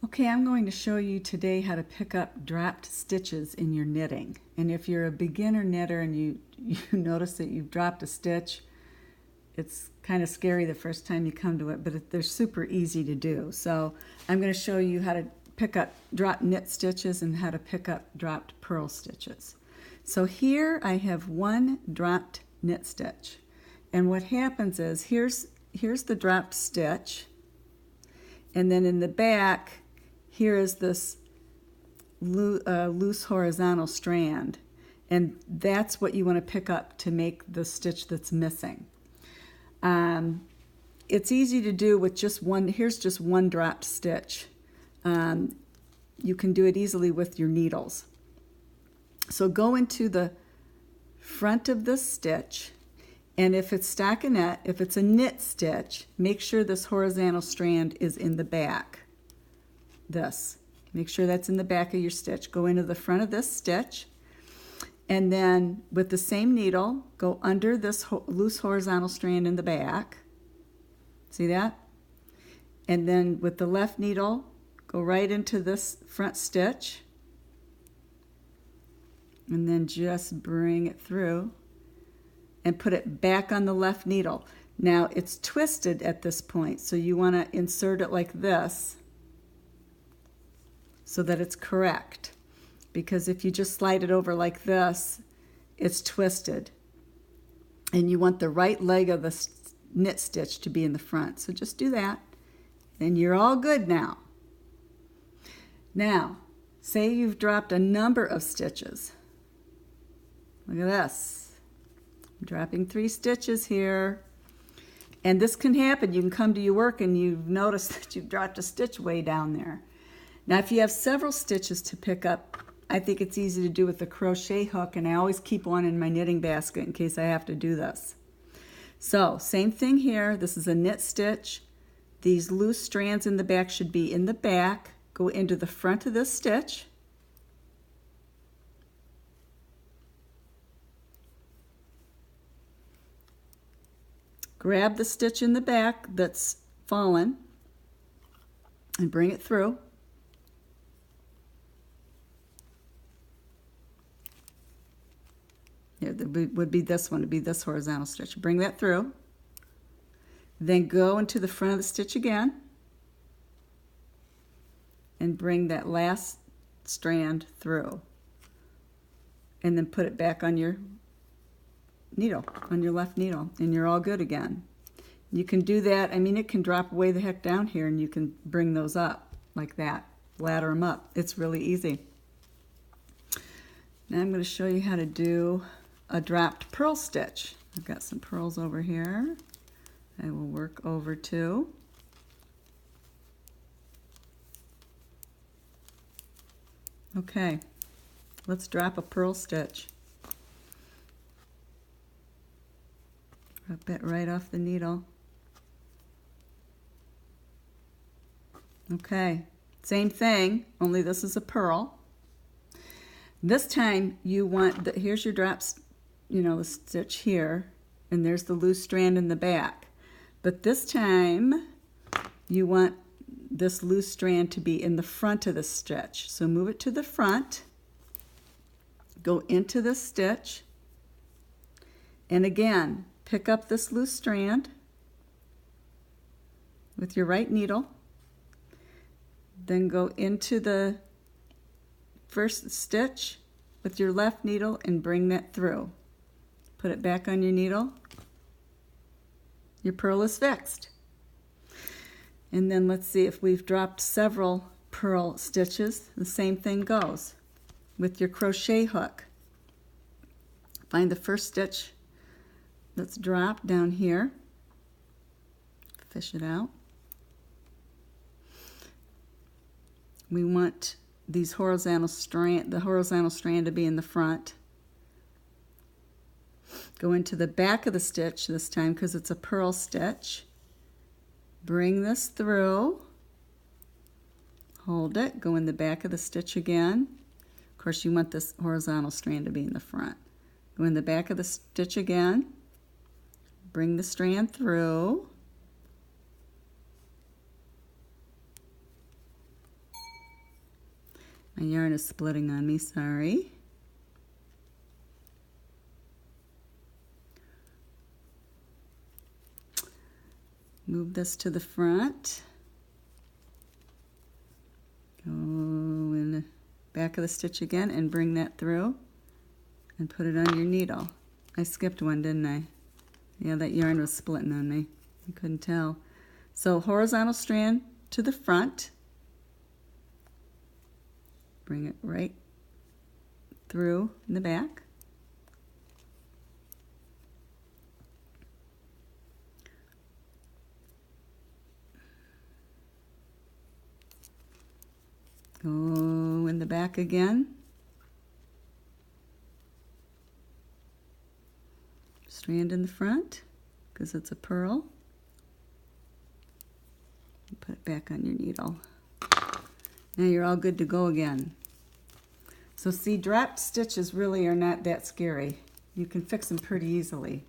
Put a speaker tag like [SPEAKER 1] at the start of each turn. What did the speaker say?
[SPEAKER 1] Okay, I'm going to show you today how to pick up dropped stitches in your knitting. And if you're a beginner knitter and you notice that you've dropped a stitch, it's kind of scary the first time you come to it, but they're super easy to do. So I'm going to show you how to pick up dropped knit stitches and how to pick up dropped purl stitches. So here I have one dropped knit stitch. And what happens is, here's the dropped stitch, and then in the back, here is this loose horizontal strand, and that's what you want to pick up to make the stitch that's missing. It's easy to do with just one. Here's just one dropped stitch. You can do it easily with your needles. So go into the front of this stitch, and if it's stockinette, if it's a knit stitch, make sure this horizontal strand is in the back. Make sure that's in the back of your stitch. Go into the front of this stitch, and then with the same needle, go under this loose horizontal strand in the back. See that? And then with the left needle, go right into this front stitch, and then just bring it through and put it back on the left needle. Now it's twisted at this point, so you want to insert it like this so that it's correct, because if you just slide it over like this, it's twisted, and you want the right leg of the knit stitch to be in the front. So just do that, and you're all good now. Now, say you've dropped a number of stitches. Look at this. I'm dropping 3 stitches here. And this can happen. You can come to your work and you've noticed that you've dropped a stitch way down there. Now, if you have several stitches to pick up, I think it's easy to do with the crochet hook, and I always keep one in my knitting basket in case I have to do this. So, same thing here. This is a knit stitch. These loose strands in the back should be in the back. Go into the front of this stitch. Grab the stitch in the back that's fallen and bring it through. Here, would be this one, to be this horizontal stitch. Bring that through. Then go into the front of the stitch again and bring that last strand through. And then put it back on your needle, on your left needle, and you're all good again. You can do that. I mean, it can drop way the heck down here, and you can bring those up like that, ladder them up. It's really easy. Now I'm going to show you how to do a dropped purl stitch. I've got some purls over here. I will work over to. Okay, let's drop a purl stitch. Drop it right off the needle. Okay, same thing, only this is a purl. This time you want, here's your drops, the stitch here, and there's the loose strand in the back. But this time you want this loose strand to be in the front of the stitch. So move it to the front, go into this stitch, and again, pick up this loose strand with your right needle, then go into the first stitch with your left needle and bring that through. Put it back on your needle. Your purl is fixed. And then let's see if we've dropped several purl stitches. The same thing goes with your crochet hook. Find the first stitch that's dropped down here. Fish it out. We want the horizontal strand to be in the front. Go into the back of the stitch this time because it's a purl stitch. Bring this through. Hold it. Go in the back of the stitch again. Of course, you want this horizontal strand to be in the front. Go in the back of the stitch again. Bring the strand through. My yarn is splitting on me, sorry. Move this to the front. Go in the back of the stitch again and bring that through and put it on your needle. I skipped one, didn't I? Yeah, that yarn was splitting on me. I couldn't tell. So horizontal strand to the front. Bring it right through in the back. Go in the back again. Strand in the front because it's a purl. Put it back on your needle. Now you're all good to go again. So see, dropped stitches really are not that scary. You can fix them pretty easily.